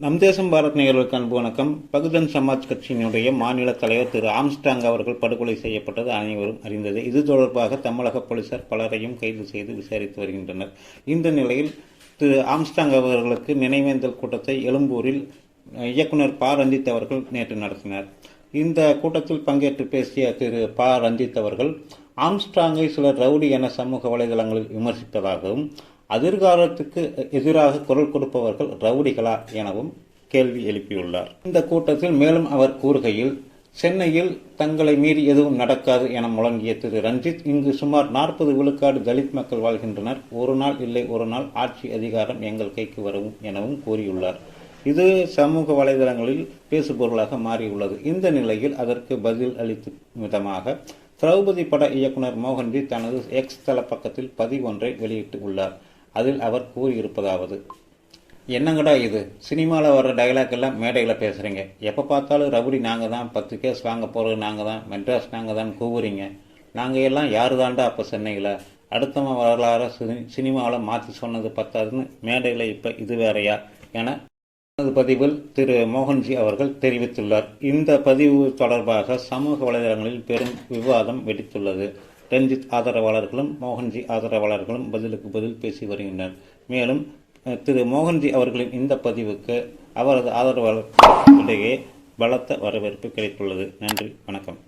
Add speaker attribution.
Speaker 1: நம் தேசம் பாரத் நேயர்களுக்கு அன்பு வணக்கம். பகுஜன் சமாஜ் கட்சியினுடைய மாநில தலைவர் திரு ஆம்ஸ்ட்ராங் அவர்கள் படுகொலை செய்யப்பட்டது அனைவரும் அறிந்தது. இது தொடர்பாக தமிழக போலீசார் பலரையும் கைது செய்து விசாரித்து வருகின்றனர். இந்த நிலையில் திரு ஆம்ஸ்ட்ராங் அவர்களுக்கு நினைவேந்தல் கூட்டத்தை எழும்பூரில் இயக்குனர் ப. ரஞ்சித் அவர்கள் நேற்று நடத்தினார். இந்த கூட்டத்தில் பங்கேற்று பேசிய திரு ப. ரஞ்சித் அவர்கள் ஆம்ஸ்ட்ராங்கை சிலர் ரவுடி என சமூக வலைதளங்களில் விமர்சித்ததாகவும், எதிர்காலத்துக்கு எதிராக குரல் கொடுப்பவர்கள் ரவுடிகளா எனவும் கேள்வி எழுப்பியுள்ளார். இந்த கூட்டத்தில் மேலும் அவர் கூறுகையில், சென்னையில் தங்களை மீறி எதுவும் நடக்காது என முழங்கிய திரு ரஞ்சித், இங்கு சுமார் 40 விழுக்காடு தலித் மக்கள் வாழ்கின்றனர். ஒரு நாள் இல்லை ஒரு நாள் ஆட்சி அதிகாரம் எங்கள் கைக்கு வரும் எனவும் கூறியுள்ளார். இது சமூக வலைதளங்களில் பேசுபொருளாக மாறியுள்ளது. இந்த நிலையில் அதற்கு பதில் அளிக்கும் விதமாக திரௌபதி பட இயக்குனர் மோகன்ஜி தனது எக்ஸ் தள பக்கத்தில் பதிவு ஒன்றை வெளியிட்டு உள்ளார். அதில் அவர் கூறியிருப்பதாவது: என்னங்கடா இது, சினிமாவில் வர டைலாக் எல்லாம் மேடையில் பேசுகிறீங்க. எப்போ பார்த்தாலும் ரவுடி நாங்கள் தான், 10 கேஸ் வாங்க போகிறது நாங்கள் தான், மெட்ராஸ் நாங்கள் தான் கூவுறீங்க. நாங்கள் எல்லாம் யாரு தாண்டா அப்போ சென்னையில்? அடுத்தவன் வரலாறு சினிமாவில் மாற்றி சொன்னது பத்தாதுன்னு மேடையில் இப்போ இது வேறையா என தனது பதிவில் திரு மோகன்ஜி அவர்கள் தெரிவித்துள்ளார். இந்த பதிவு தொடர்பாக சமூக வலைதளங்களில் பெரும் விவாதம் வெடித்துள்ளது. ரஞ்சித் ஆதரவாளர்களும் மோகன்ஜி ஆதரவாளர்களும் பதிலுக்கு பதில் பேசி வருகின்றனர். மேலும் திரு மோகன்ஜி அவர்களின் இந்த பதிவுக்கு அவரது ஆதரவாளர்களிடையே பலத்த வரவேற்பு கிடைத்துள்ளது. நன்றி, வணக்கம்.